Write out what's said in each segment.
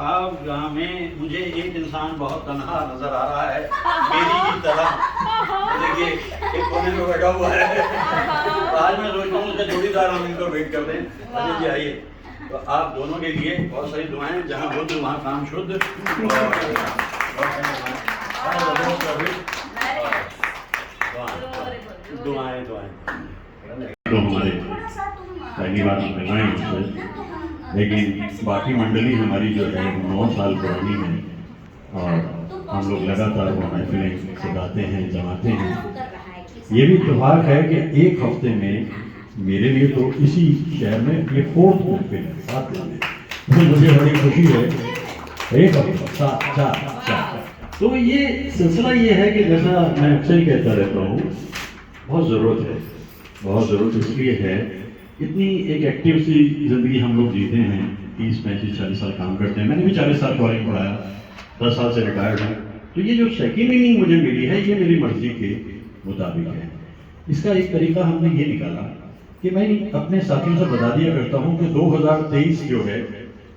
ख्वाब में मुझे एक इंसान बहुत तन्हा नजर आ रहा है, मेरी ही तरह। देखिए एक कोने में बैठा हुआ है। तो आज मैं सोचता हूँ उसका जोड़ीदार हम इनको वेट कर दें। अजय जी आइए। तो आप दोनों के लिए बहुत सारी दुआएं, जहाँ बुद्ध वहाँ काम शुद्ध। दुआएं दुआएं तो हमारे पहली बार मिलवाएं उससे, लेकिन बाकी मंडली हमारी जो है 9 साल पुरानी है और हम लोग लगातार वो महफिलें सजाते हैं, जमाते हैं। ये भी त्योहार है कि एक हफ्ते में मेरे लिए तो इसी शहर में ये 4th महफिल है, 7 दिन में। तो मुझे बड़ी खुशी है। एक हफ्ता 4 तो ये सिलसिला ये है कि जैसा मैं अक्सर ही कहता रहता हूँ, बहुत ज़रूरत है, बहुत ज़रूरत इसलिए है, इतनी एक एक्टिव सी ज़िंदगी हम लोग जीते हैं, 30, 35, 40 साल काम करते हैं। मैंने भी 40 साल कॉलेज पढ़ाया, 10 साल से रिटायर्ड हूँ। तो ये जो सेकंड इनिंग मुझे मिली है, ये मेरी मर्जी के मुताबिक है। इसका एक तरीका हमने ये निकाला कि मैं अपने साथियों से बता दिया करता हूँ कि 2023 जो है,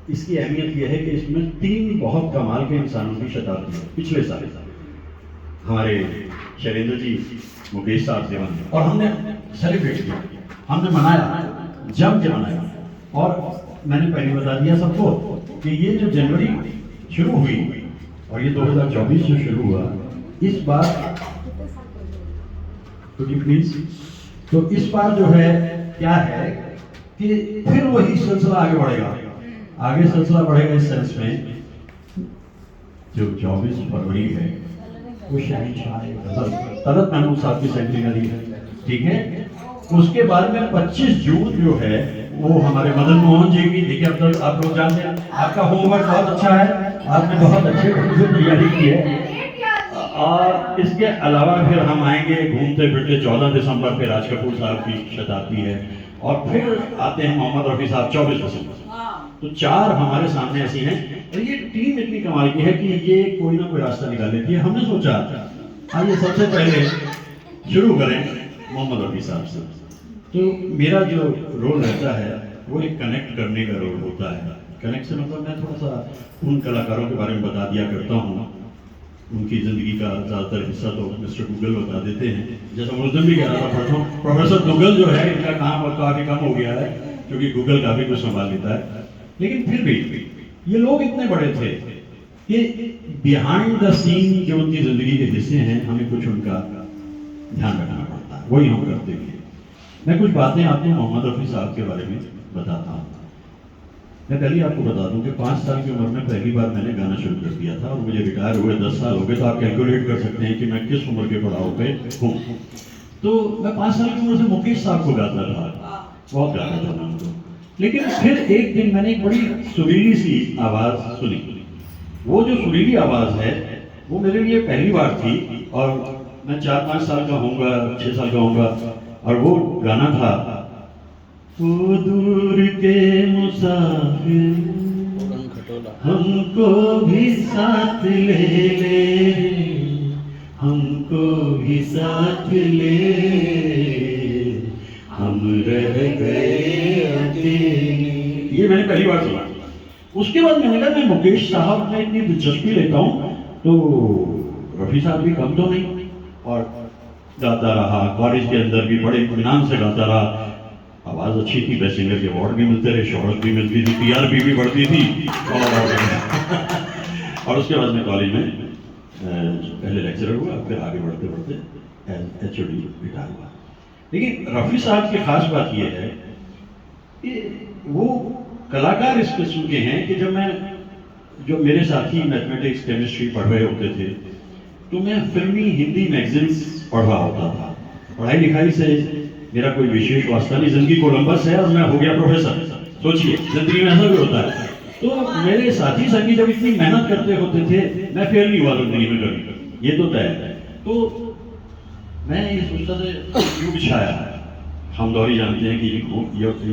इसकी अहमियत यह है कि इसमें 3 बहुत कमाल के इंसानों की शताब्दी है। पिछले साल हमारे शैलेंद्र जी, मुकेश साहब से और हमने सेलिब्रेट किया, हमने मनाया, जम के मनाया। और मैंने पहले बता दिया सबको कि ये जो जनवरी शुरू हुई और ये 2024 जो शुरू हुआ, इस बार प्लीज, तो इस बार जो है क्या है कि फिर वही सिलसिला आगे बढ़ेगा। आगे सिलसिला बढ़ेगा इस सेंस में, जो 24 फरवरी है वो शहंशाह तलत महमूद साहब की सेंटिनरी है, ठीक है। उसके बाद में 25 जून जो है वो हमारे मदन मोहन जी की, देखिए अब तक आप लोग जानते हैं, आपका होमवर्क बहुत अच्छा है, आपने बहुत अच्छे ढंग से तैयारी की है। और इसके अलावा फिर हम आएंगे घूमते फिरते 14 दिसंबर पे राज कपूर साहब की शताब्दी है, और फिर आते हैं मोहम्मद रफी साहब 24 दिसंबर। तो 4 हमारे सामने ऐसी हैं, और ये टीम इतनी कमाल की है कि ये कोई ना कोई रास्ता निकाल लेती है। हमने सोचा आइए सबसे पहले शुरू करें मोहम्मद रफी साहब से। तो मेरा जो रोल रहता है वो एक कनेक्ट करने का रोल होता है। कनेक्ट से मतलब मैं थोड़ा सा उन कलाकारों के बारे में बता दिया करता हूँ, उनकी ज़िंदगी का ज़्यादातर हिस्सा तो मिस्टर गूगल बता देते हैं। जैसा उस दिन भी कह रहा था, प्रोफेसर गूगल जो है, इनका काम अब काफ़ी कम हो गया है क्योंकि गूगल काफ़ी कुछ संभाल लेता है। लेकिन फिर भी ये लोग इतने बड़े थे कि बिहाइंड द सीन जो उनकी ज़िंदगी के हिस्से हैं, हमें कुछ उनका ध्यान रखना पड़ता है, वही हम करते हैं। मैं कुछ बातें आपको मोहम्मद रफी साहब के बारे में बताता हूँ। मैं पहले आपको बता दूं कि 5 साल की उम्र में पहली बार मैंने गाना शुरू कर दिया था और मुझे रिटायर हुए 10 साल हो गए। तो आप कैलकुलेट कर सकते हैं कि मैं किस उम्र के पड़ाव पे हूँ। तो मैं 5 साल की उम्र से मुकेश साहब को गाता था, बहुत गाता था मैं उनको। लेकिन फिर एक दिन मैंने एक बड़ी सुरीली सी आवाज़ सुनी। वो जो सुरीली आवाज़ है वो मेरे लिए पहली बार थी, और मैं 4-5 साल का होऊंगा, 6 साल का होऊंगा, और वो गाना था, वो दूर के मुसाफिर हमको भी साथ ले ले, हमको भी साथ ले, हम रह गए अकेले। ये मैंने पहली बार सुना। उसके बाद मैंने कहा मैं मुकेश साहब में इतनी दिलचस्पी लेता हूँ तो रफी साहब भी कम तो नहीं, और गाता रहा। कॉलेज के अंदर भी बड़े इत्मीनान से गाता रहा, आवाज़ अच्छी थी, बेस्ट सिंगर के अवार्ड भी मिलते रहे, शोहरत भी मिलती थी, टीआरपी भी बढ़ती थी। और उसके बाद मैं कॉलेज में पहले लेक्चरर हुआ, फिर आगे बढ़ते बढ़ते HOD रिटायर हुआ। लेकिन रफ़ी साहब की खास बात यह है कि वो कलाकार इस किस्म के हैं कि जो मेरे साथी मैथमेटिक्स केमिस्ट्री पढ़ रहे होते थे तो मैं फिल्मी हिंदी मैगजीन्स पढ़ रहा होता था। पढ़ाई लिखाई से मेरा कोई विशेष वास्ता नहीं, जिंदगी कोलंबस है और मैं हो गया प्रोफेसर। सोचिए जिंदगी में ऐसा भी होता है। तो मेरे साथी संगी जब इतनी मेहनत करते होते थे, मैं फेल नहीं हुआ जिंदगी में कभी, ये तो तय है। तो मैं ये सोचता था युग छाया, हम दौरी जानते हैं कि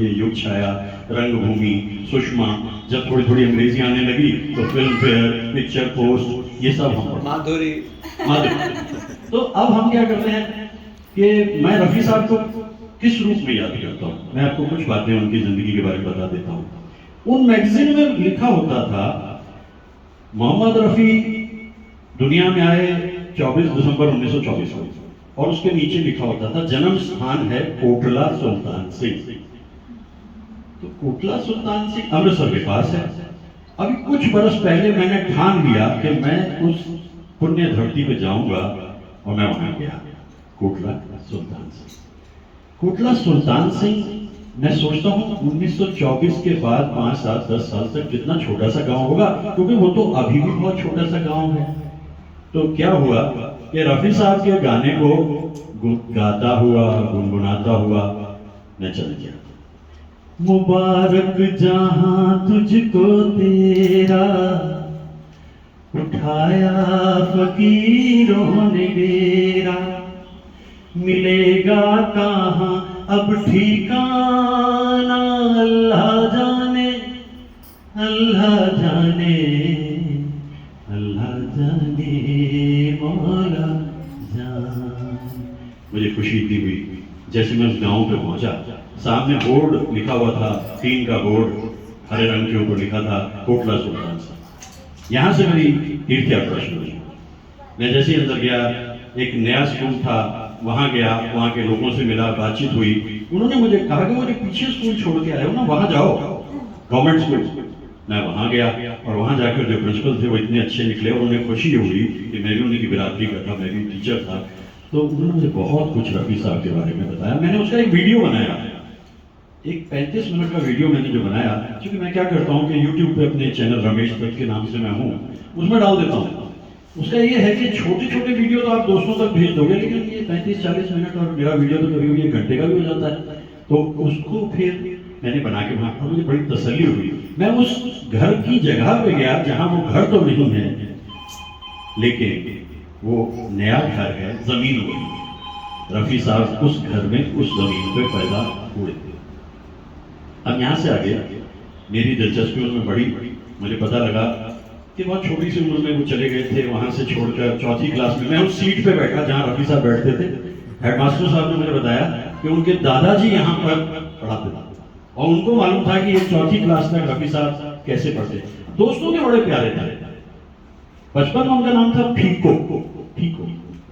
ये युग छाया, रंगभूमि, सुषमा, जब थोड़ी थोड़ी अंग्रेजी आने लगी तो फिल्म फेयर, पिक्चर पोस्ट, ये सब हम माधुरी। तो अब हम क्या करते हैं कि मैं रफ़ी साहब को किस रूप में याद करता हूँ। मैं आपको कुछ बातें उनकी ज़िंदगी के बारे में बता देता हूँ। उन मैगजीन में लिखा होता था मोहम्मद रफ़ी दुनिया में आए 24 दिसंबर 1924 को, और उसके नीचे लिखा होता था जन्म स्थान है कोटला सुल्तान सिंह। तो कोटला सुल्तान सिंह अमृतसर के पास है। अभी कुछ बरस पहले मैंने ठान लिया कि मैं उस पुण्य धरती पे जाऊंगा, और मैं वहां गया, कोटला सुल्तान सिंह। कोटला सुल्तान सिंह, मैं सोचता हूँ 1924 के बाद 5 साल 10 साल तक कितना छोटा सा गांव होगा, क्योंकि वो तो अभी भी बहुत छोटा सा गांव है। तो क्या हुआ कि रफी साहब के गाने को गाता हुआ, गुनगुनाता हुआ मैं चल गया। मुबारक जहां तुझको तेरा, उठाया फकीरों ने डेरा, मिलेगा कहां अब ठिकाना, अल्लाह जाने अल्लाह जाने अल्लाह जाने मौला जान। मुझे खुशी इतनी हुई जैसे मैं उस गांव पे पहुंचा, सामने बोर्ड लिखा हुआ था, टीन का बोर्ड हरे रंग के ऊपर लिखा था कोटला सुल्तान सिंह। यहाँ से मेरी तीर्थ यात्रा शुरू हुई। मैं जैसे ही अंदर गया, एक नया स्कूल था, वहां गया, वहां के लोगों से मिला, बातचीत हुई। उन्होंने मुझे कहा कि मुझे पीछे स्कूल छोड़ के आए हो ना, वहां जाओ, गवर्नमेंट स्कूल। मैं वहां गया, और वहां जाकर जो प्रिंसिपल थे वो इतने अच्छे निकले, और उन्हें खुशी हुई कि मैं भी उनकी बिरादरी का था, मैं भी टीचर था। तो उन्होंने मुझे बहुत कुछ रफी साहब के बारे में बताया। मैंने उसका एक वीडियो बनाया, एक 35 मिनट का वीडियो मैंने जो बनाया, क्योंकि मैं क्या करता हूँ कि YouTube पे अपने चैनल रमेश दत्त के नाम से मैं हूँ, उसमें डाल देता हूँ। उसका ये है कि छोटे छोटे वीडियो तो आप दोस्तों तक भेज दोगे, लेकिन ये 35-40 मिनट और मेरा वीडियो तो कभी कभी 1 घंटे का भी हो जाता है। तो उसको फिर मैंने बना के वहाँ, और मुझे बड़ी तसल्ली हुई। मैं उस घर की जगह पे गया जहाँ वो घर तो नहीं है, लेकिन वो नया घर है, जमीन हुई। रफी साहब उस घर में, उस जमीन पे पैदा हुए थे। अब यहाँ से आगे मेरी दिलचस्पी उनमें बढ़ी। मुझे पता लगा कि बहुत छोटी सी उम्र में वो चले गए थे, वहां से छोड़कर 4th क्लास में मैं उस सीट पे बैठा जहाँ रफी साहब बैठते थे। हेडमास्टर साहब ने मुझे बताया कि उनके दादाजी यहाँ पर पढ़ाते थे, और उनको मालूम था कि ये 4th क्लास तक रफी साहब कैसे पढ़ते। दोस्तों के बड़े प्यारे थे। बचपन में उनका नाम था फीको। फीको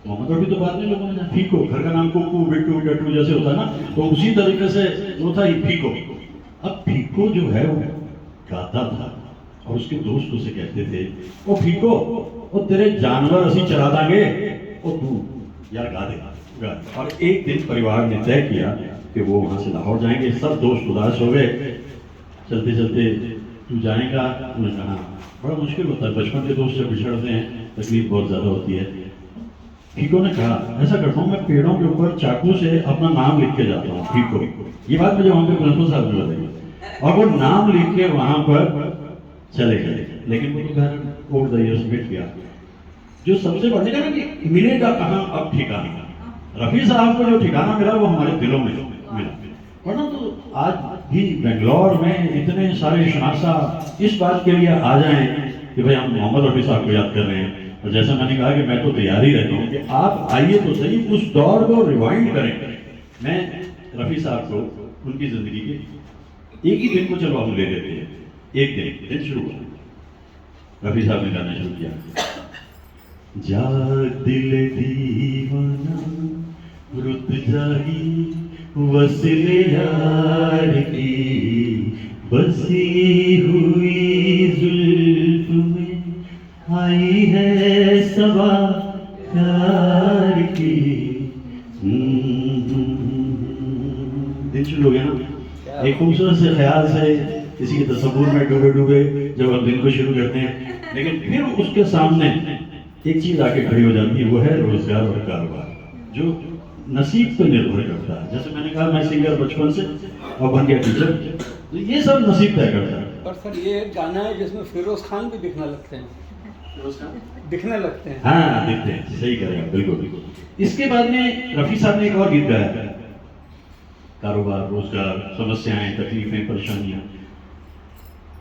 मोहम्मद रफी तो बाद में लोगों ने फीको, घर का नाम कुकू बिट्टू डट्टू जैसे होता है ना, तो उसी तरीके से वो था फीको। अब फीको जो है वो गाता था, और उसके दोस्त उसे कहते थे, ओ फीको, ओ तेरे जानवर असी चरा देंगे, ओ तू यार गा दे। और एक दिन परिवार ने तय किया कि वो वहां से लाहौर जाएंगे। सब दोस्त उदास हो गए। चलते चलते, तू जाएगा? उन्होंने कहा बड़ा मुश्किल होता है, बचपन के दोस्त जब बिछड़ते हैं तकलीफ बहुत ज्यादा होती है। फीको ने कहा ऐसा करता हूँ, मैं पेड़ों के ऊपर चाकू से अपना नाम लिख के जाता हूँ। फीको, ये बात मुझे वहां पे प्रिंसिपल साहब ने बताई, और वो नाम लिख के वहां पर चले गए। लेकिन वो तो घर ओवर द इयर्स मिट गया। जो सबसे बढ़ने का ना कि मिलेगा कहाँ अब ठिकाना, रफी साहब को जो ठिकाना मिला वो हमारे दिलों में मिला। वरना तो आज भी बेंगलोर में इतने सारे शनासा इस बात के लिए आ जाएं कि भाई हम मोहम्मद रफी साहब को याद कर रहे हैं। और जैसा मैंने कहा कि मैं तो तैयार ही रहता हूँ कि आप आइए तो सही, उस दौर को रिवाइंड करें। मैं रफी साहब को उनकी जिंदगी के एक ही दिन को चलो हम ले लेते हैं। एक दिन शुरू हुआ, रफी साहब ने गाना शुरू किया, जाग दिल दीवाना रुत जाही वस्ले यार की, बसी हुई जुल्फ में आई है सबा प्यार की। दिन शुरू हो गया ना, एक खूबसूरत से ख्याल से किसी के तस्वुर में डूबे डूबे जब हम दिन को शुरू करते हैं, लेकिन फिर उसके सामने एक चीज आके खड़ी हो जाती है, वो है रोजगार और कारोबार, जो नसीब पर निर्भर करता है। जैसे मैंने कहा मैं सिंगर बचपन से और बन गया टीचर, तो ये सब नसीब तय करता है। पर सर ये एक गाना है जिसमें फिरोज खान भी दिखने लगते हैं, दिखने लगते हैं। हाँ दिखते हैं, सही कह रहे हैं, बिल्कुल बिल्कुल। इसके बाद में रफी साहब ने एक और गीत गाया, कारोबार, रोजगार, समस्याएं, तकलीफें, परेशानियां।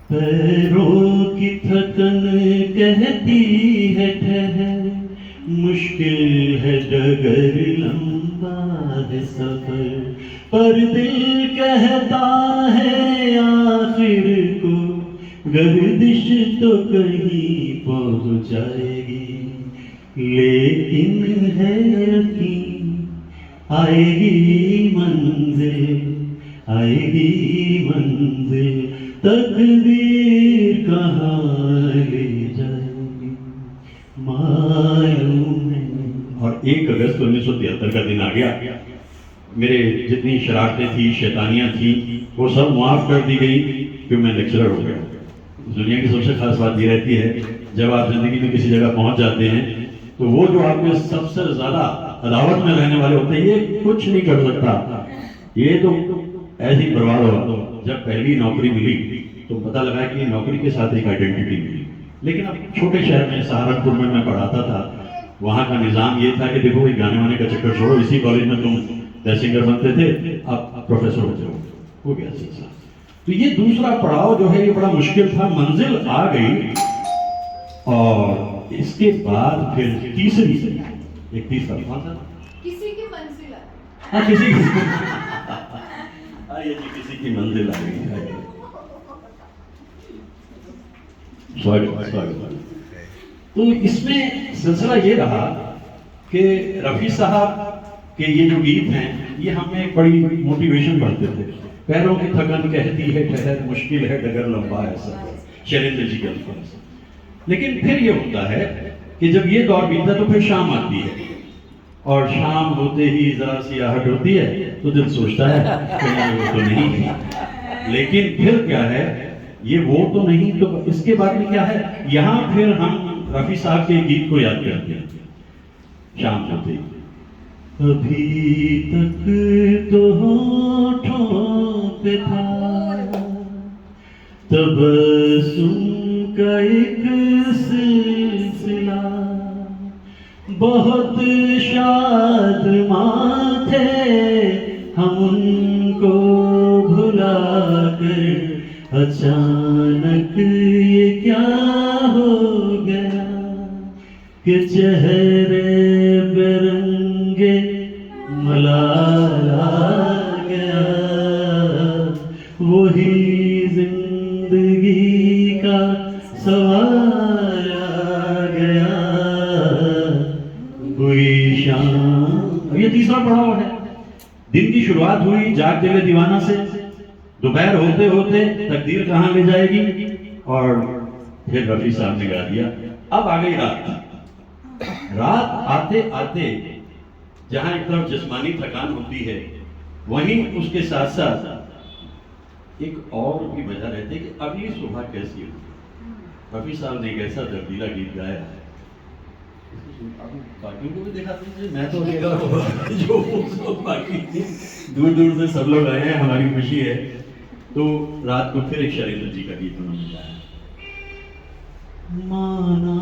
पैरों की थकन कहती है ठहर, मुश्किल है डगर, लंबा है सफर, पर दिल कहता है आखिर को गर्दिश तो कहीं पहुंचाएगी, लेकिन है यकीन आएगी मंजिल, आएगी मंजिल, तकदीर कहाँ ले जाएगी मालूम है। और 1 अगस्त 1973 का दिन आ गया। मेरे जितनी शरारतें थी, शैतानियां थी, वो सब माफ कर दी गई क्योंकि मैं लेक्चरर हो गया। दुनिया की सबसे खास बात ये रहती है, जब आप जिंदगी में किसी जगह पहुंच जाते हैं तो वो जो आपके सबसे ज्यादा अदावत में रहने वाले होते हैं, ये कुछ नहीं कर सकता, ये तो ऐसे ही बर्बाद होगा। जब पहली नौकरी मिली तो पता लगा कि नौकरी के साथ एक आइडेंटिटी मिली। लेकिन अब छोटे शहर में सहारनपुर में मैं पढ़ाता था, वहाँ का निजाम ये था कि देखो ये गाने वाने का चक्कर छोड़ो, इसी कॉलेज में तुम सिंगर बनते थे, अब प्रोफेसर हो जाओ, हो गया सिलसिला। तो ये दूसरा पड़ाव जो है ये बड़ा मुश्किल था, मंजिल आ गई। और इसके बाद फिर तीसरी एक तीसरा कौन था? किसी की मंजिल है। हाँ किसी की ये जी किसी की मंजिल आ गई। स्वागत स्वागत। तो इसमें सिलसिला ये रहा कि रफी साहब के ये जो गीत हैं ये हमें एक बड़ी मोटिवेशन बढ़ते थे। पैरों की थकन कहती है ठहर, मुश्किल है डगर लंबा है सफर, शैलेंद्र जी के अल्फाज। लेकिन फिर ये होता है कि जब ये दौर बीतता तो फिर शाम आती है, और शाम होते ही जरा सी आहट होती है तो दिल सोचता है कि वो तो नहीं है। लेकिन फिर क्या है, ये वो तो नहीं, तो इसके बाद में क्या है, यहाँ फिर हम रफी साहब के गीत को याद करते हैं। शाम होते ही अभी तक तो होठों पे था तबस्सुम का एक सिलसिला, बहुत शादमां थे हम उनको भुला कर, अचानक ये क्या हो गया कि चेहरे पे रंगे मलाल आ गया, वही जिंदगी का सवाल आ गया, कोई शाम। ये तीसरा पड़ाव है। दिन की शुरुआत हुई जाग दिले दीवाना से, दोपहर होते होते तकदीर कहाँ ले जाएगी, और फिर रफी साहब ने गा दिया। अब आ गई रात। रात आते आते जहां एक तरफ जिस्मानी थकान होती है, वहीं उसके साथ साथ एक और भी वजह रहती है कि अगली सुबह कैसी होगी। रफी साहब ने एक ऐसा दर्दीला गीत गाया है, बाकियों को भी देखा दीजिए, मैं तो जो बाकी दूर दूर से सब लोग आए हैं, हमारी खुशी है। तो रात को फिर एक शैलेंद्र जी का गीत उन्होंने गाया, माना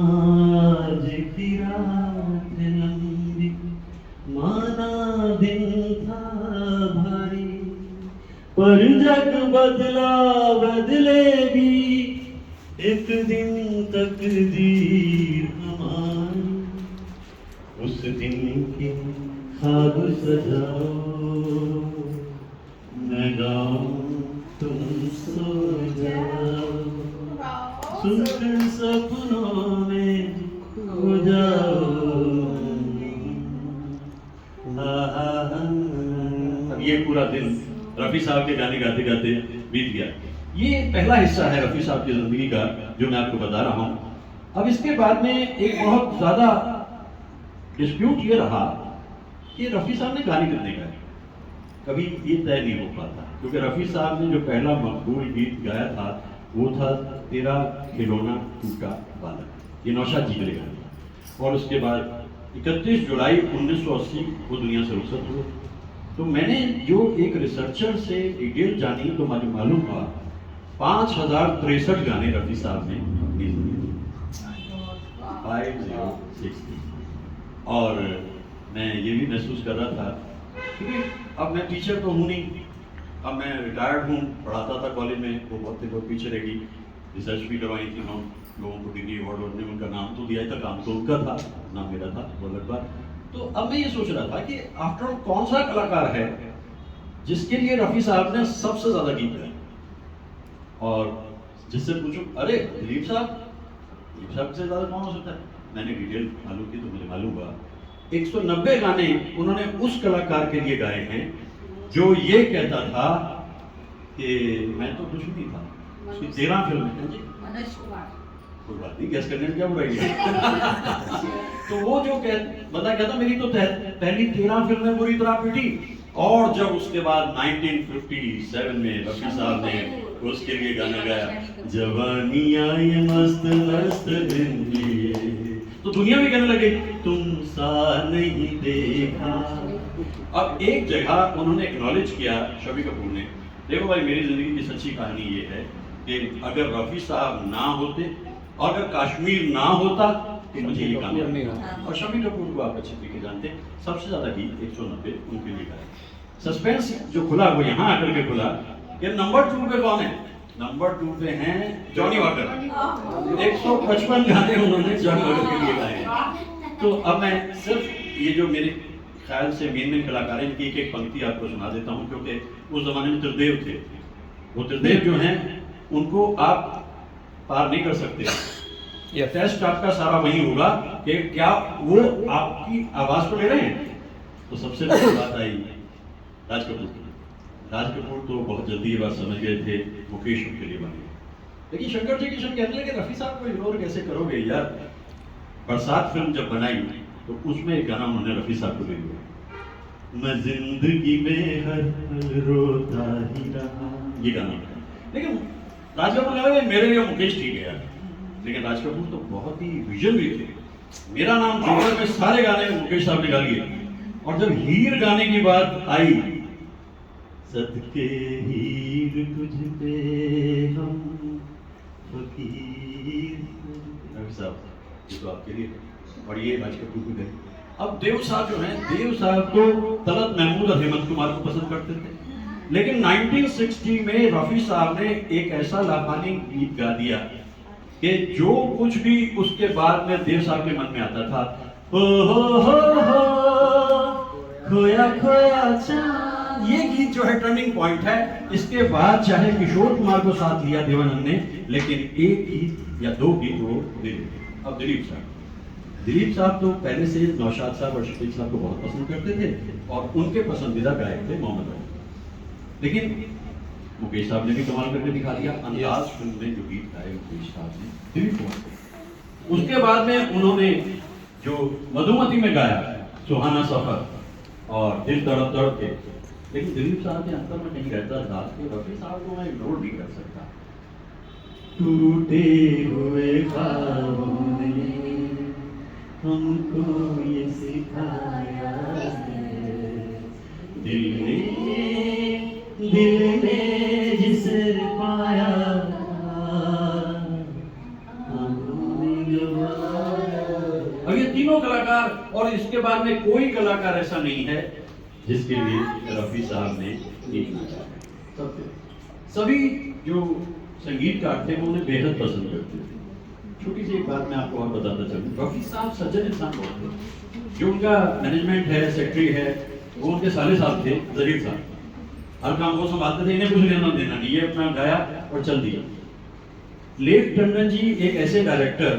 आज की रात लंबी, माना दिन था भारी, पर जग बदला बदलेगी एक दिन तकदीर हमारी, उस दिन के ख्वाब सजाओ मैं गाऊं तुम सो जाओ, सुनकर सपनों में खो जाओ। ये पूरा दिन रफी साहब के गाने गाते गाते बीत गया। ये पहला हिस्सा है रफी साहब की जिंदगी का जो मैं आपको बता रहा हूँ। अब इसके बाद में एक बहुत ज्यादा डिस्प्यूट ये रहा कि रफी साहब ने गाने कितने गाए, कभी ये तय नहीं हो पाता, क्योंकि रफी साहब ने जो पहला मकबूल गीत गाया था वो था तेरा खिलौना टूटा बालक, ये नौशाद जी के लिए गाया। और उसके बाद 31 जुलाई 1980 वो दुनिया से रुखसत हुए। तो मैंने जो एक रिसर्चर से डिटेल जानी तो मुझे मालूम हुआ 5063 गाने रफी साहब ने अपनी जिंदगी 5063। और मैं ये भी महसूस कर रहा था क्योंकि अब मैं टीचर तो हूँ नहीं, अब मैं रिटायर्ड हूँ, पढ़ाता था कॉलेज में, वो बहुत पीछे रह गई। रिसर्च भी करवाई थी, हम लोगों को डिग्री अवार्ड और उनका नाम तो दिया था, काम तो उनका था, नाम मेरा था, वो अलग बात। तो अब मैं ये सोच रहा था कि आफ्टर ऑल कौन सा कलाकार है जिसके लिए रफी साहब ने सबसे ज्यादा गीत गाए। और जिससे पूछो अरे दिलीप साहब से ज़्यादा कौन हो सकता है, मैंने डिटेल मालूम की तो मुझे मालूम हुआ 190 गाने उन्होंने उस कलाकार के लिए गाए हैं जो ये कहता था कि मैं तो कुछ नहीं था। उसकी 13 फिल्में हैं जी, मनोज कुमार। कोई बात नहीं, गैस करने में क्या बुराई है। तो वो जो बंदा कहता मेरी तो पहली 13 फिल्में पूरी तरह पिटी, और जब उसके बाद 1957 में रफी साहब ने उसके लिए गाना गाया जवानी आई मस्त मस्त जिंदगी, तो दुनिया भी कहने लगे तुम सा नहीं देखा। अब एक जगह उन्होंने एक्नॉलेज किया शम्मी कपूर ने, देखो भाई मेरी जिंदगी की सच्ची कहानी ये है कि अगर रफी साहब ना होते और अगर कश्मीर ना होता तो मुझे ये काम नहीं होता। और शम्मी कपूर को आप अच्छे तरीके जानते हैं, सबसे ज्यादा गीत 190 उनके लिए गाए। सस्पेंस जो खुला वो यहाँ आकर के खुला कि नंबर 2 पे कौन है, नंबर 2 पे हैं जॉनी वॉकर। 155 गाने उन्होंने जॉनी वॉकर के लिए गाए। तो अब मैं सिर्फ ये जो मेरे ख्याल से मेन कलाकार हैं इनकी एक पंक्ति आपको सुना देता हूँ, क्योंकि उस जमाने में त्रिदेव थे। वो त्रिदेव जो हैं उनको आप पार नहीं कर सकते। यह टेस्ट आपका सारा वही होगा कि क्या वो आपकी आवाज को ले रहे हैं। तो सबसे पहली बात आई राज कपूर। राज कपूर तो बहुत जल्दी ये बात समझ गए थे, मुकेश उनके लिए बने। लेकिन शंकर जी किशन कहते हैं कि रफी साहब को इग्नोर कैसे करोगे यार। बरसात फिल्म जब बनाई तो उसमें एक गाना उन्होंने रफी साहब को दे दिया, मैं जिंदगी में हर पल रोता ही रहा, ये गाना। लेकिन राज कपूर लगा मेरे लिए मुकेश ठीक है यार, लेकिन राज कपूर तो बहुत ही विजनरी थे। मेरा नाम जोकर में सारे गाने मुकेश साहब ने गा लिए, और जब हीर गाने की बात आई, सदके हीर तुझ पे हम फकीर, रफी साहब ये तो आपके लिए, और ये राज कपूर को गए। अब देव साहब जो हैं, देव साहब तो तलत महमूद और हेमंत कुमार को पसंद करते थे, लेकिन 1960 में रफी साहब ने एक ऐसा लाफानी गीत गा दिया कि जो कुछ भी उसके बाद में देव साहब के मन में आता था, हो खोया खोया चांद, ये गीत जो है टर्निंग पॉइंट है। इसके बाद चाहे किशोर कुमार को साथ लिया देवानंद ने, लेकिन एक गीत या दो गीत वो दिलीप। अब दिलीप साहब तो पहले से नौशाद साहब और शफीक साहब को बहुत पसंद करते थे, और उनके पसंदीदा गायक थे मोहम्मद रफी। लेकिन मुकेश साहब ने भी कमाल करके दिखा दिया। अंदाज फिल्म में जो गीत गाए मुकेश साहब ने दिलीप कुमार। उसके बाद में उन्होंने जो मधुमती में गाया सुहाना सफर और दिल तड़प तड़प के, लेकिन दिलीप साहब के अंतर में कहीं रहता था कि रफी साहब को मैं इग्नोर नहीं कर सकता। टूटे हुए ख्वाबों ने हमको ये सिखाया है, दिल ने जिसे पाया, अब ये तीनों कलाकार, और इसके बाद में कोई कलाकार ऐसा नहीं है जिसके लिए रफी साहब ने गीत गाया। सभी जो संगीतकार थे वो उन्हें बेहद पसंद करते थे। छोटी सी एक बात मैं आपको और बताता चलूं, रफी साहब सज्जन इंसान बहुत थे। जो उनका मैनेजमेंट है, सेक्रेटरी है, वो उनके साले साहब थे जहीर साहब। हर काम वो संभालते थे, इन्हें कुछ लेना देना नहीं, ये अपना गाया और चल दिया। लेट टंडन जी एक ऐसे डायरेक्टर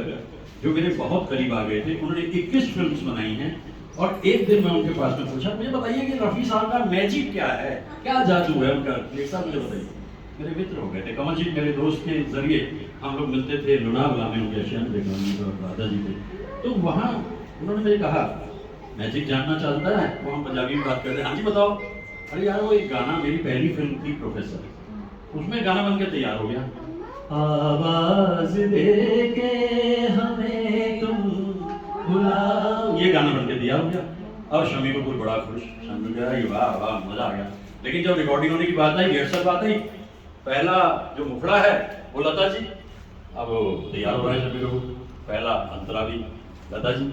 जो मेरे बहुत करीब आ गए थे, उन्होंने 21 फिल्म्स बनाई हैं, और एक दिन मैं उनके पास में पूछा मुझे बताइए कि रफी साहब का मैजिक क्या है, क्या जादू है उनका, एक साहब मुझे बताइए। मेरे मित्र हो गए थे, कमल जी मेरे दोस्त के जरिए हम लोग मिलते थे लोनावला में, उनके अशियान बेगम और दादाजी थे। तो वहाँ उन्होंने मुझे कहा मैजिक जानना चाहता है, वो हम पंजाबी में बात करते हैं, हाँ जी बताओ। अरे यार वो एक गाना, मेरी पहली फिल्म थी प्रोफेसर, उसमें गाना बन के तैयार हो गया, आवाज दे के हमें तुम बुलाओ, ये गाना बन के तैयार हो गया। अब शम्मी कपूर बड़ा खुश, शम्मी कह रहा वाह वाह मजा आ गया। लेकिन जब रिकॉर्डिंग होने की बात आई, रिहर्सल बात आई, पहला जो मुखड़ा है वो लता जी, अब तैयार हो रहा है शम्मी कपूर, पहला अंतरा भी लता जी।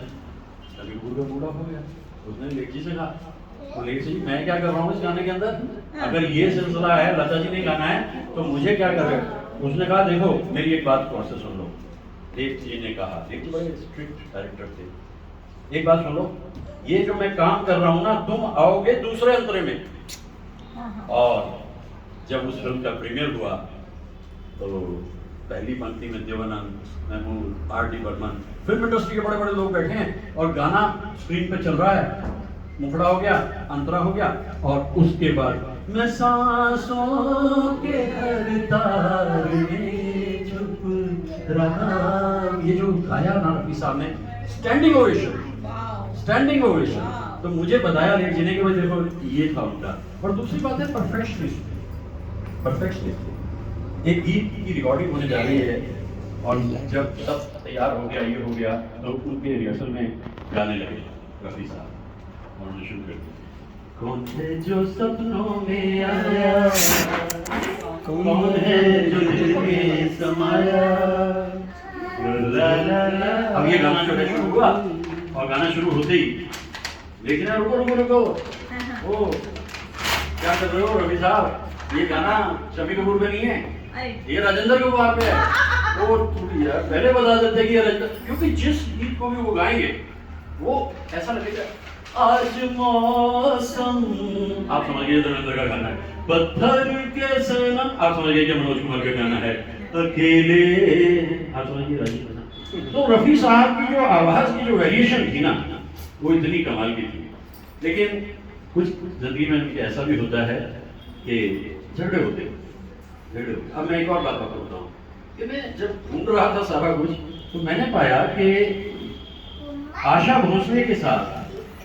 शम्मी कपूर का मूड ऑफ हो गया, उसने लेख जी से कहा लेख जी मैं क्या कर रहा हूँ इस गाने के अंदर, अगर ये सिलसिला है लता जी ने गाना है तो मुझे क्या कर रहे हो। उसने कहा देखो मेरी एक बात कौन से सुन लो। लेख जी ने कहा, लेख जी बड़े स्ट्रिक्ट डायरेक्टर थे, एक बात सुन लो, ये जो मैं काम कर रहा हूँ ना, तुम आओगे दूसरे अंतरे में। और जब उस फिल्म का प्रीमियर हुआ तो पहली पंक्ति में देवानंद, महमूद, आर.डी. बर्मन, फिल्म इंडस्ट्री के बड़े बड़े लोग बैठे हैं और गाना स्क्रीन पे चल रहा है, मुखड़ा हो गया, अंतरा हो गया, और उसके बाद मैं सांसों के हर तार में छुप रहा, ये जो गाया ना रफी साहब ने, स्टैंडिंग ओवेशन, स्टैंडिंग ओवेशन। तो मुझे बताया लेट जीने के बाद देखो ये था उनका। और दूसरी बात है परफेक्शनिस्ट, परफेक्शनिस्ट। एक गीत की रिकॉर्डिंग होने जा रही है और जब सब तैयार हो गया, ये हो गया, तो उनके रिहर्सल में गाने लगे रफी साहब और उन्होंने शुरू कर दिया। कौन है जो सपनों में आया, कौन है जो दिल में समाया, ला ला ला। अब ये गाना जो है शुरू हुआ और गाना शुरू होते ही, लेकिन रुको रुको रुको, ओ क्या कर रहे हो रवि साहब, ये गाना शम्मी कपूर पे नहीं है, ये राजेंद्र कपूर पे है। ओ यार पहले बता देते कि ये राजेंद्र, क्योंकि जिस गीत को भी वो गाएंगे वो ऐसा लगेगा आज मौसम, आप समझिए धर्मेंद्र का गाना है, पत्थर के सनम, आप समझिए कि मनोज कुमार का गाना है अकेले, आप समझिए राजीव गाना। तो रफी साहब की जो आवाज की जो वेरिएशन थी ना, वो इतनी कमाल की थी। लेकिन कुछ जिंदगी में ऐसा भी होता है कि झगड़े होते। अब मैं एक और बात आपको बताऊं कि मैं जब ढूंढ रहा था सारा कुछ, तो मैंने पाया कि आशा भोसले के साथ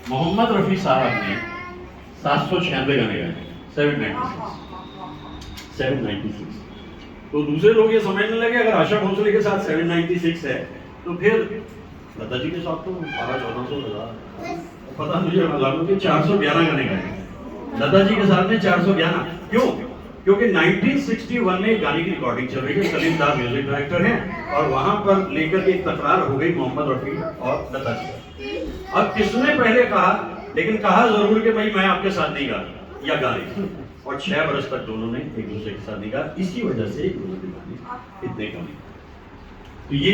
मोहम्मद रफी साहब ने 796 गाने गाए, 796। तो दूसरे लोग ये समझने लगे अगर आशा भोसले के साथ 796 है तो फिर लता जी के साथ तो 1200-1400 पता मुझे हजारों के 411 गाने गाए। लता जी के साथ में 411, क्यों? क्योंकि 1961 में गाने की रिकॉर्डिंग चल रही है, सलीम दार म्यूजिक डायरेक्टर हैं और वहां पर लेकर के एक तकरार हो गई मोहम्मद रफी और लता जी। अब किसने पहले कहा, लेकिन कहा जरूर कि भाई मैं आपके साथ नहीं गा या गा रही, और 6 बरस तक दोनों ने एक दूसरे के साथ नहीं गा, इसी वजह से इतने कम। तो ये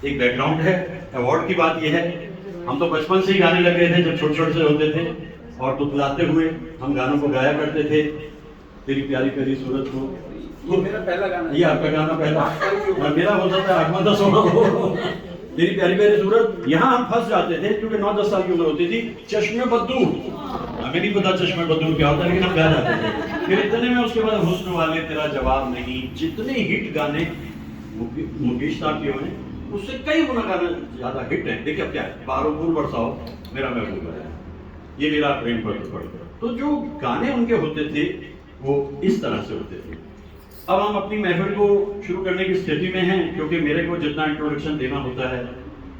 एक बैकग्राउंड है। अवार्ड की बात ये है, हम तो बचपन से ही गाने लग गए थे, जब छोटे छोटे से होते थे और दुखलाते हुए हम गानों को गाया करते थे। तेरी प्यारी प्यारी सूरत को, ये मेरा पहला गाना, ये आपका गाना पहला, और मेरा हो सकता है 8वां 10वां। तेरी प्यारी प्यारी सूरत, यहाँ हम फंस जाते थे क्योंकि 9-10 साल की उम्र होती थी। चश्मे बद्दू, हमें नहीं पता चश्मे बद्दू क्या होता है, लेकिन हम गा जाते थे। फिर इतने में उसके बाद हुस्न वाले, तेरा जवाब नहीं, जितने हिट गाने मुकेश साहब के हुए उससे कई गुना गाना ज्यादा हिट है। देखिए अब क्या है, बारों फूल बरसाओ मेरा महबूबा है, ये मेरा प्रेम पत्र पढ़। तो जो गाने उनके होते थे वो इस तरह से होते थे। अब हम अपनी महफिल को शुरू करने की स्थिति में हैं, क्योंकि मेरे को जितना इंट्रोडक्शन देना होता है,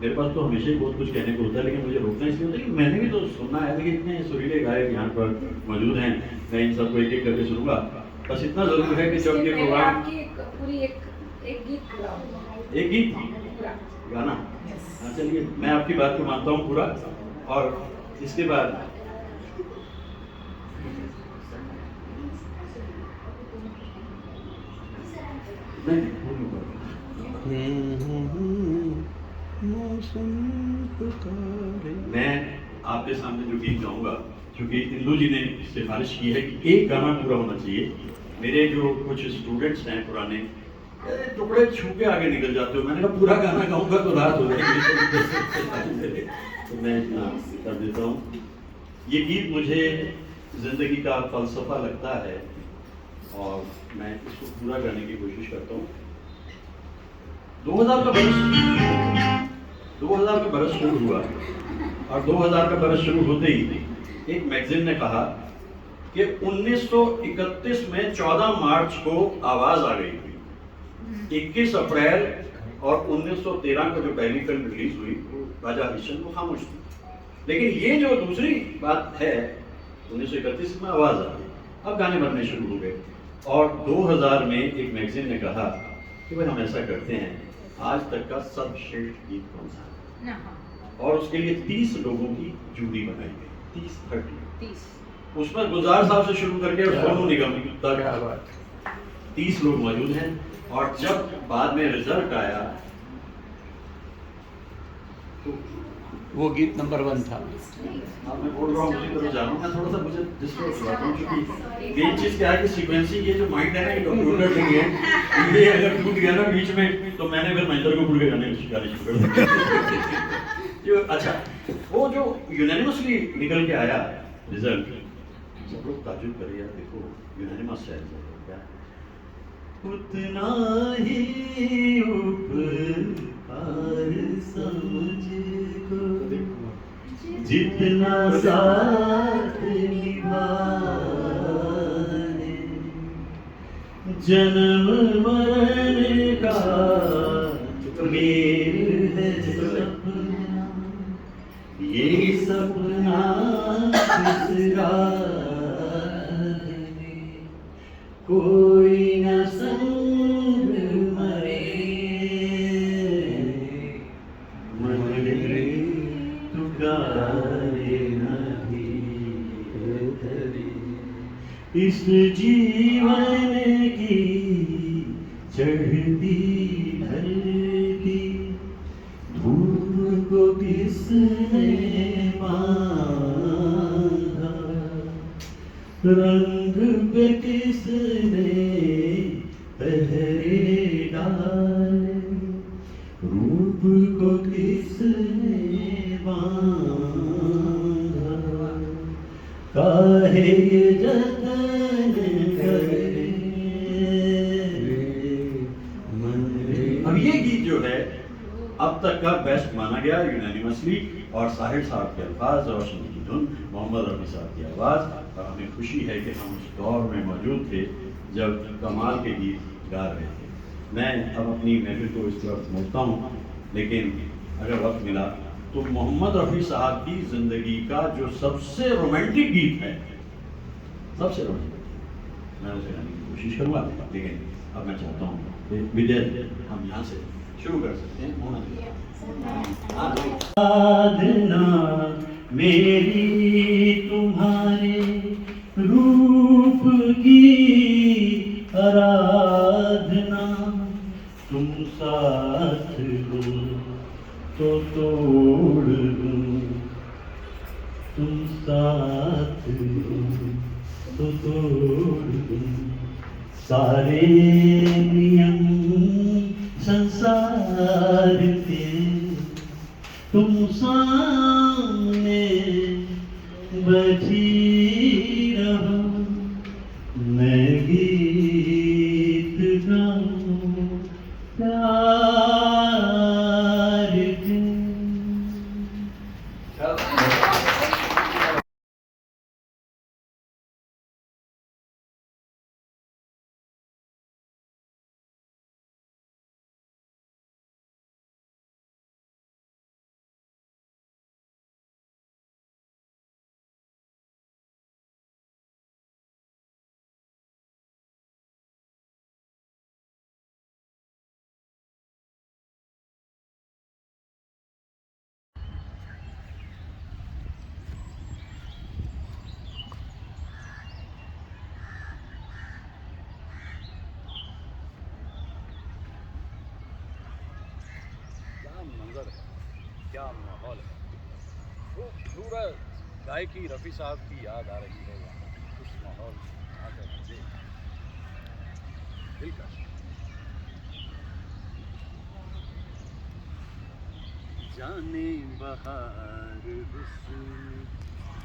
मेरे पास तो हमेशा ही बहुत कुछ कहने को होता है, लेकिन मुझे रोकना इसलिए होता है कि मैंने भी तो सुनना है। देखिए इतने सुरीले गायक यहाँ पर मौजूद हैं, मैं इन सबको एक एक करके सुनूंगा। बस इतना जरूर है कि जब ये प्रोग्राम एक गीत गाना, हाँ चलिए मैं आपकी बात को मानता हूँ पूरा, और इसके बाद मैं आपके सामने जो गीत गाऊंगा, क्योंकि इंदू जी ने सिफारिश की है कि एक गाना पूरा होना चाहिए। मेरे जो कुछ स्टूडेंट्स हैं पुराने, टुकड़े छू के आगे निकल जाते हो, मैंने कहा पूरा गाना गाऊंगा तो रात हो जाएगी। तो मैं इतना कर देता हूँ। ये गीत मुझे जिंदगी का फलसफा लगता है और मैं इसको पूरा करने की कोशिश करता हूँ। 2000 का बरस शुरू हुआ और 2000 का बरस शुरू होते ही एक मैगजीन ने कहा कि 1931 में 14 मार्च को आवाज आ गई थी। 21 अप्रैल और 1913 को जो पहली फिल्म रिलीज हुई राजा हरिश्चंद्र वो खामोश थी। लेकिन ये जो दूसरी बात है, 1931 में आवाज आ गई, अब गाने बनने शुरू हो गए। और 2000 में एक मैगजीन ने कहा कि भाई हम ऐसा करते हैं, आज तक का सर्वश्रेष्ठ गीत कौन सा है, और उसके लिए 30 लोगों की जूरी बनाई गई, 30 उसमें गुलजार साहब से शुरू करके सोनू निगम तक 30 लोग मौजूद हैं। और जब बाद में रिजल्ट आया तो वो गीत नंबर 1 था। हाँ, मैं बोल रहा हूँ उसी तरफ जा रहा हूँ। मैं थोड़ा सा मुझे डिस्टर्ब हुआ हूँ क्योंकि मेन चीज़ क्या है कि सीक्वेंसिंग ये जो माइंड है ना ये कंप्यूटर नहीं है। ये अगर टूट गया ना बीच में तो मैंने फिर महेंद्र को भूल के गाने शुरू कर दिया। अच्छा, वो जो यूनानिमसली निकल के आया रिजल्ट, सब लोग ताजुब करे यार, देखो यूनानिमस है क्या, उतना ही उपकार समझो जितना साथ निभाए, जन्म मरण का मेल है सपना, ये सपना किस रात में कोई न संग मरे, मरे तुकारे नहीं इस जीवन की चढ़ती ढलती धूप को किसने बांधा, रंग पे किसने पहरे डाले, रूप को किसने बांधा, काहे ये जतन करे मन रे। अब ये गीत जो है अब तक का बेस्ट माना गया यूनानिमसली, और साहिर साहब के अल्फाज, रोशनी की धुन, मोहम्मद रफ़ी साहब की आवाज़, और हमें खुशी है कि हम उस दौर में मौजूद थे जब कमाल के गीत गा रहे थे। मैं अब अपनी महफिल को इस तरफ मोड़ता हूँ, लेकिन अगर वक्त मिला तो मोहम्मद रफ़ी साहब की ज़िंदगी का जो सबसे रोमांटिक गीत है, सबसे रोमांटिक, मैं उसे गाने की कोशिश करूँगा, लेकिन अब मैं चाहता हूँ कि विजय हम यहाँ से शुरू कर सकते हैं। आराधना मेरी तुम्हारे रूप की, आराधना तुम साथ हो तो तोड़ दूं, तुम साथ हो तो तोड़ दूं, सारे नियम संसार के तुम सामने बची रहो, मैं गीत गाऊं प्यार के। क्या माहौल है, खूबसूरत गायकी रफ़ी साहब की याद आ रही है यहाँ, उस माहौल में आकर मुझे दिलकश। जाने बहार हुस्न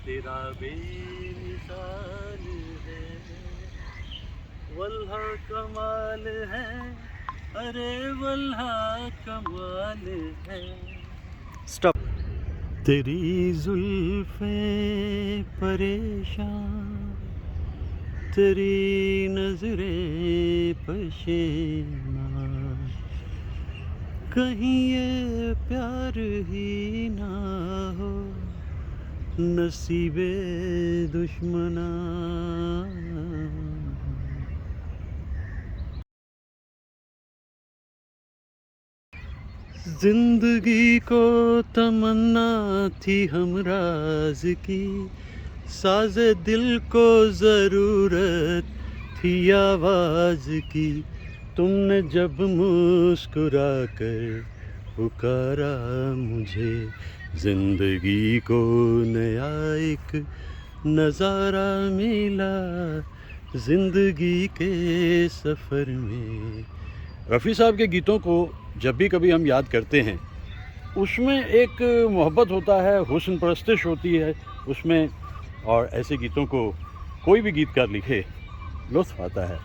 तेरा बेमिसाल है, वल्हा कमाल है, अरे वल्हा कमाल है। स्टॉप। तेरी जुल्फे परेशान, तेरी नजरें पशेमा, कहीं ये प्यार ही ना हो नसीबे दुश्मना। जिंदगी को तमन्ना थी हमराज की, साज़े दिल को ज़रूरत थी आवाज़ की, तुमने जब मुस्कुरा कर पुकारा मुझे, जिंदगी को नया एक नज़ारा मिला जिंदगी के सफ़र में। रफ़ी साहब के गीतों को जब भी कभी हम याद करते हैं उसमें एक मोहब्बत होता है, हुस्न परस्तिश होती है उसमें, और ऐसे गीतों को कोई भी गीतकार लिखे लुत्फ़ आता है।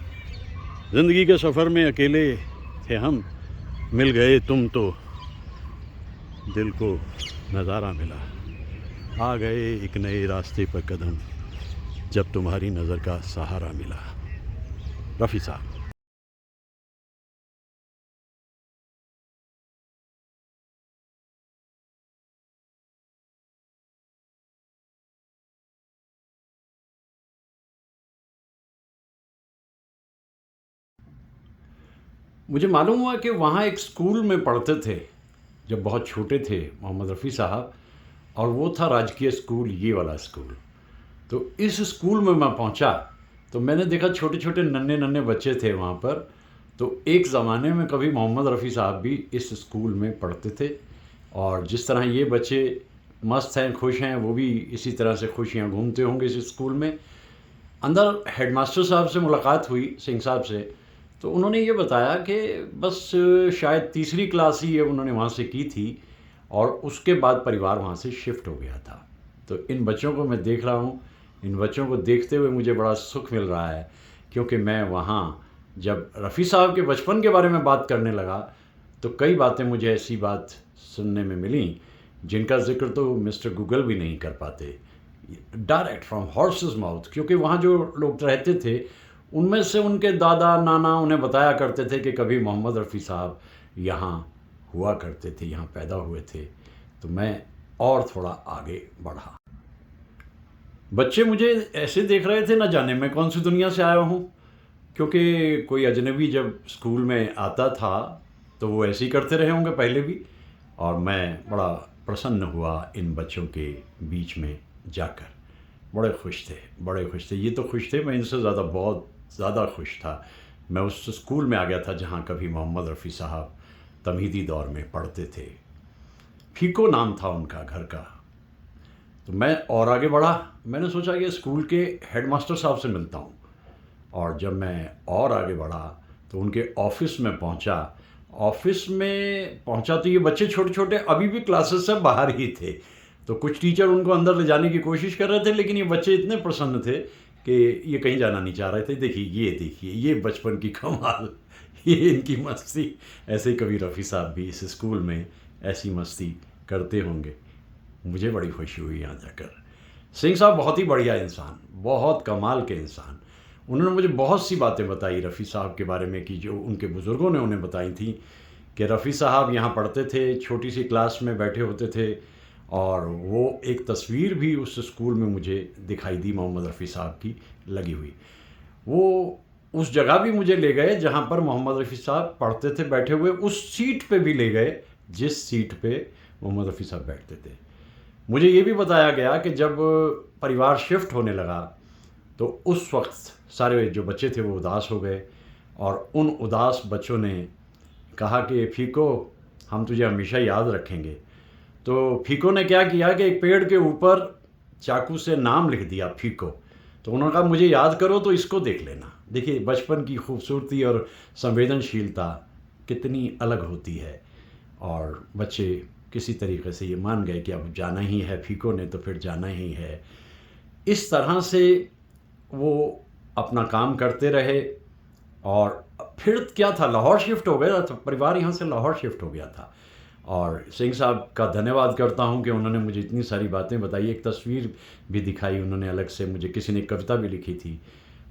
ज़िंदगी के सफ़र में अकेले थे हम, मिल गए तुम तो दिल को नज़ारा मिला, आ गए एक नए रास्ते पर कदम जब तुम्हारी नज़र का सहारा मिला। रफ़ी साहब। मुझे मालूम हुआ कि वहाँ एक स्कूल में पढ़ते थे जब बहुत छोटे थे मोहम्मद रफ़ी साहब, और वो था राजकीय स्कूल, ये वाला स्कूल। तो इस स्कूल में मैं पहुँचा तो मैंने देखा छोटे छोटे नन्हे नन्हे बच्चे थे वहाँ पर। तो एक ज़माने में कभी मोहम्मद रफ़ी साहब भी इस स्कूल में पढ़ते थे, और जिस तरह ये बच्चे मस्त हैं, खुश हैं, वो भी इसी तरह से खुशियाँ घूमते होंगे इस स्कूल में। अंदर हेडमास्टर साहब से मुलाकात हुई, सिंह साहब से, तो उन्होंने ये बताया कि बस शायद तीसरी क्लास ही है उन्होंने वहाँ से की थी, और उसके बाद परिवार वहाँ से शिफ्ट हो गया था। तो इन बच्चों को मैं देख रहा हूँ, इन बच्चों को देखते हुए मुझे बड़ा सुख मिल रहा है, क्योंकि मैं वहाँ जब रफ़ी साहब के बचपन के बारे में बात करने लगा तो कई बातें मुझे ऐसी बात सुनने में मिली जिनका ज़िक्र तो मिस्टर गूगल भी नहीं कर पाते, डायरेक्ट फ्रॉम हॉर्सेस माउथ। क्योंकि वहाँ जो लोग रहते थे उनमें से उनके दादा नाना उन्हें बताया करते थे कि कभी मोहम्मद रफ़ी साहब यहाँ हुआ करते थे, यहाँ पैदा हुए थे। तो मैं और थोड़ा आगे बढ़ा। बच्चे मुझे ऐसे देख रहे थे, ना जाने मैं कौन सी दुनिया से आया हूँ, क्योंकि कोई अजनबी जब स्कूल में आता था तो वो ऐसे ही करते रहे होंगे पहले भी, और मैं बड़ा प्रसन्न हुआ इन बच्चों के बीच में जाकर। बड़े खुश थे, बड़े खुश थे। ये तो खुश थे, मैं इनसे ज़्यादा बहुत ज़्यादा खुश था। मैं उस स्कूल में आ गया था जहाँ कभी मोहम्मद रफ़ी साहब तमहीदी दौर में पढ़ते थे। फीको नाम था उनका घर का। तो मैं और आगे बढ़ा, मैंने सोचा कि स्कूल के हेडमास्टर साहब से मिलता हूँ, और जब मैं और आगे बढ़ा तो उनके ऑफिस में पहुँचा। ऑफिस में पहुँचा तो ये बच्चे छोटे छोटे अभी भी क्लासेस से बाहर ही थे। तो कुछ टीचर उनको अंदर ले जाने की कोशिश कर रहे थे, लेकिन ये बच्चे इतने प्रसन्न थे कि ये कहीं जाना नहीं चाह रहे थे। देखिए ये बचपन की कमाल, ये इनकी मस्ती। ऐसे ही कभी रफ़ी साहब भी इस स्कूल में ऐसी मस्ती करते होंगे। मुझे बड़ी खुशी हुई यहाँ जाकर। सिंह साहब बहुत ही बढ़िया इंसान, बहुत कमाल के इंसान। उन्होंने मुझे बहुत सी बातें बताई रफ़ी साहब के बारे में कि जो उनके बुज़ुर्गों ने उन्हें बताई थी कि रफ़ी साहब यहाँ पढ़ते थे, छोटी सी क्लास में बैठे होते थे, और वो एक तस्वीर भी उस स्कूल में मुझे दिखाई दी मोहम्मद रफ़ी साहब की लगी हुई। वो उस जगह भी मुझे ले गए जहाँ पर मोहम्मद रफ़ी साहब पढ़ते थे बैठे हुए, उस सीट पे भी ले गए जिस सीट पे मोहम्मद रफ़ी साहब बैठते थे। मुझे ये भी बताया गया कि जब परिवार शिफ्ट होने लगा तो उस वक्त सारे जो बच्चे थे वो उदास हो गए, और उन उदास बच्चों ने कहा कि फीको, हम तुझे हमेशा याद रखेंगे। तो फीको ने क्या किया कि एक पेड़ के ऊपर चाकू से नाम लिख दिया, फीको। तो उन्होंने कहा मुझे याद करो तो इसको देख लेना। देखिए बचपन की खूबसूरती और संवेदनशीलता कितनी अलग होती है, और बच्चे किसी तरीके से ये मान गए कि अब जाना ही है, फीको ने तो फिर जाना ही है। इस तरह से वो अपना काम करते रहे, और फिर क्या था, लाहौर शिफ्ट हो गया था, परिवार यहाँ से लाहौर शिफ्ट हो गया था। और सिंह साहब का धन्यवाद करता हूँ कि उन्होंने मुझे इतनी सारी बातें बताई। एक तस्वीर भी दिखाई उन्होंने अलग से मुझे, किसी ने कविता भी लिखी थी।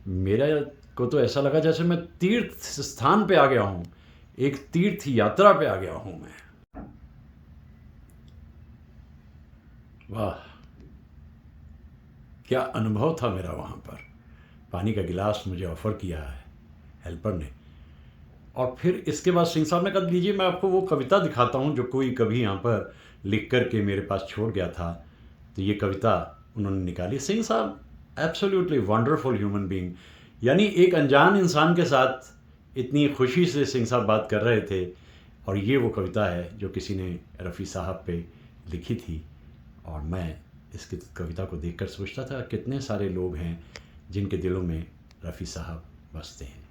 मेरा को तो ऐसा लगा जैसे मैं तीर्थ स्थान पे आ गया हूँ, एक तीर्थ यात्रा पे आ गया हूँ मैं। वाह, क्या अनुभव था मेरा वहाँ पर। पानी का गिलास मुझे ऑफ़र किया है हेल्पर ने, और फिर इसके बाद सिंह साहब ने कहा लीजिए मैं आपको वो कविता दिखाता हूँ जो कोई कभी यहाँ पर लिख कर के मेरे पास छोड़ गया था। तो ये कविता उन्होंने निकाली। सिंह साहब एब्सोल्युटली वंडरफुल ह्यूमन बीइंग, यानी एक अनजान इंसान के साथ इतनी खुशी से सिंह साहब बात कर रहे थे, और ये वो कविता है जो किसी ने रफ़ी साहब पे लिखी थी। और मैं इस कविता को देखकर सोचता था कितने सारे लोग हैं जिनके दिलों में रफ़ी साहब बसते हैं।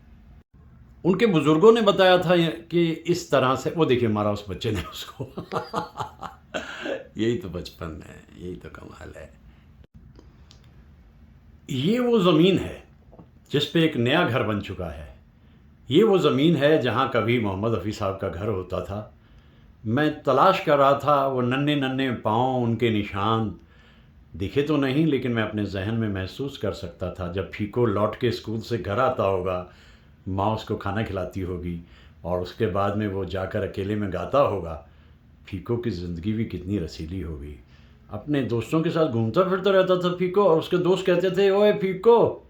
उनके बुज़ुर्गों ने बताया था कि इस तरह से, वो देखिए मारा उस बच्चे ने उसको यही तो बचपन है, यही तो कमाल है। ये वो ज़मीन है जिस पे एक नया घर बन चुका है। ये वो ज़मीन है जहाँ कभी मोहम्मद रफ़ी साहब का घर होता था। मैं तलाश कर रहा था वो नन्हे नन्हे पाँव, उनके निशान दिखे तो नहीं, लेकिन मैं अपने जहन में महसूस कर सकता था। जब फीको लौट के स्कूल से घर आता होगा, माँ उसको खाना खिलाती होगी और उसके बाद में वो जाकर अकेले में गाता होगा। फीको की ज़िंदगी भी कितनी रसीली होगी। अपने दोस्तों के साथ घूमता फिरता रहता था फीको, और उसके दोस्त कहते थे, ओए फीको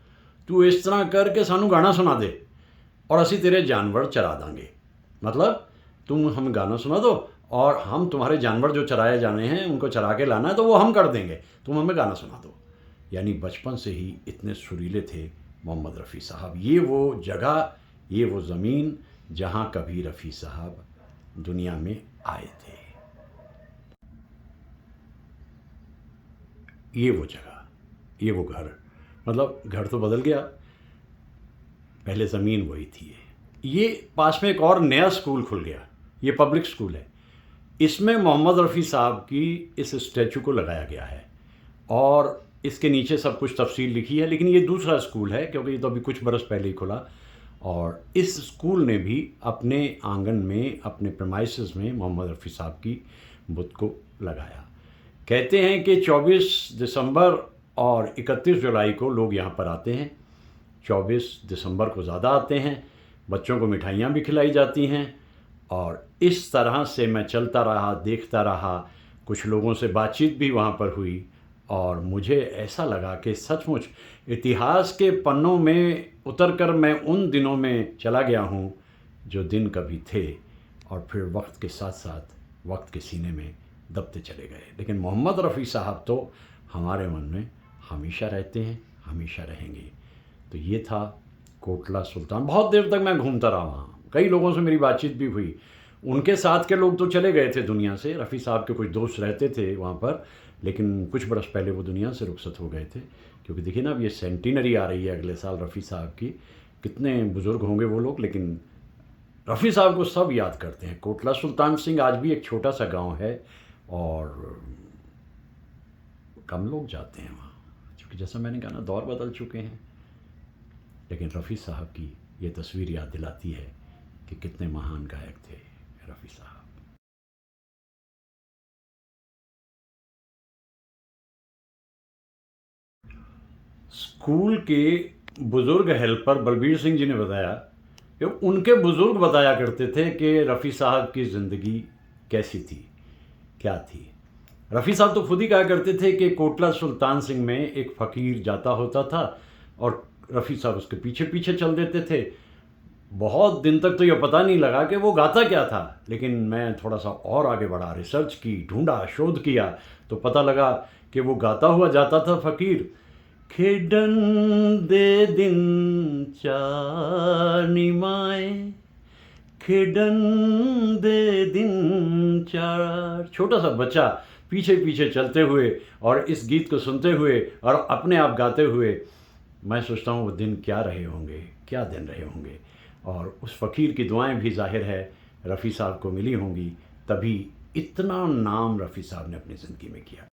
तू इस तरह करके सानू गाना सुना दे और असी तेरे जानवर चरा देंगे। मतलब तुम हम गाना सुना दो और हम तुम्हारे जानवर जो चराए जाने हैं उनको चरा के लाना है तो वो हम कर देंगे, तुम हमें गाना सुना दो। यानी बचपन से ही इतने सुरीले थे मोहम्मद रफ़ी साहब। ये वो जगह, ये वो ज़मीन जहाँ कभी रफ़ी साहब दुनिया में आए थे। ये वो जगह, ये वो घर। मतलब घर तो बदल गया, पहले ज़मीन वही थी। ये पास में एक और नया स्कूल खुल गया, ये पब्लिक स्कूल है। इसमें मोहम्मद रफ़ी साहब की इस स्टैचू को लगाया गया है और इसके नीचे सब कुछ तफसील लिखी है। लेकिन ये दूसरा स्कूल है क्योंकि ये तो अभी कुछ बरस पहले ही खुला। और इस स्कूल ने भी अपने आंगन में, अपने प्रेमाइसेस में मोहम्मद रफ़ी साहब की बुत को लगाया। कहते हैं कि 24 दिसंबर और 31 जुलाई को लोग यहाँ पर आते हैं। 24 दिसंबर को ज़्यादा आते हैं, बच्चों को मिठाइयाँ भी खिलाई जाती हैं। और इस तरह से मैं चलता रहा, देखता रहा, कुछ लोगों से बातचीत भी वहाँ पर हुई और मुझे ऐसा लगा कि सचमुच इतिहास के पन्नों में उतरकर मैं उन दिनों में चला गया हूँ जो दिन कभी थे और फिर वक्त के साथ साथ वक्त के सीने में दबते चले गए। लेकिन मोहम्मद रफ़ी साहब तो हमारे मन में हमेशा रहते हैं, हमेशा रहेंगे। तो ये था कोटला सुल्तान। बहुत देर तक मैं घूमता रहा वहाँ, कई लोगों से मेरी बातचीत भी हुई। उनके साथ के लोग तो चले गए थे दुनिया से, रफ़ी साहब के कुछ दोस्त रहते थे वहाँ पर, लेकिन कुछ बरस पहले वो दुनिया से रुखसत हो गए थे। क्योंकि देखिए ना, अब ये सेंटिनरी आ रही है अगले साल रफ़ी साहब की। कितने बुज़ुर्ग होंगे वो लोग, लेकिन रफ़ी साहब को सब याद करते हैं। कोटला सुल्तान सिंह आज भी एक छोटा सा गाँव है और कम लोग जाते हैं वहाँ, क्योंकि जैसा मैंने कहा ना, दौर बदल चुके हैं। लेकिन रफ़ी साहब की ये तस्वीर याद दिलाती है कि कितने महान गायक थे रफ़ी साहब। स्कूल के बुज़ुर्ग हेल्पर बलबीर सिंह जी ने बताया कि उनके बुज़ुर्ग बताया करते थे कि रफ़ी साहब की ज़िंदगी कैसी थी, क्या थी। रफ़ी साहब तो खुद ही कहा करते थे कि कोटला सुल्तान सिंह में एक फ़कीर जाता होता था और रफ़ी साहब उसके पीछे पीछे चल देते थे। बहुत दिन तक तो ये पता नहीं लगा कि वो गाता क्या था, लेकिन मैं थोड़ा सा और आगे बढ़ा, रिसर्च की, ढूंढा, शोध किया तो पता लगा कि वो गाता हुआ जाता था फ़कीर, खेडन दे दिन चार निमाए, खेडन दे दिन चार। छोटा सा बच्चा पीछे पीछे चलते हुए और इस गीत को सुनते हुए और अपने आप गाते हुए, मैं सोचता हूँ वो दिन क्या रहे होंगे, क्या दिन रहे होंगे। और उस फ़कीर की दुआएं भी ज़ाहिर है रफ़ी साहब को मिली होंगी, तभी इतना नाम रफ़ी साहब ने अपनी ज़िंदगी में किया।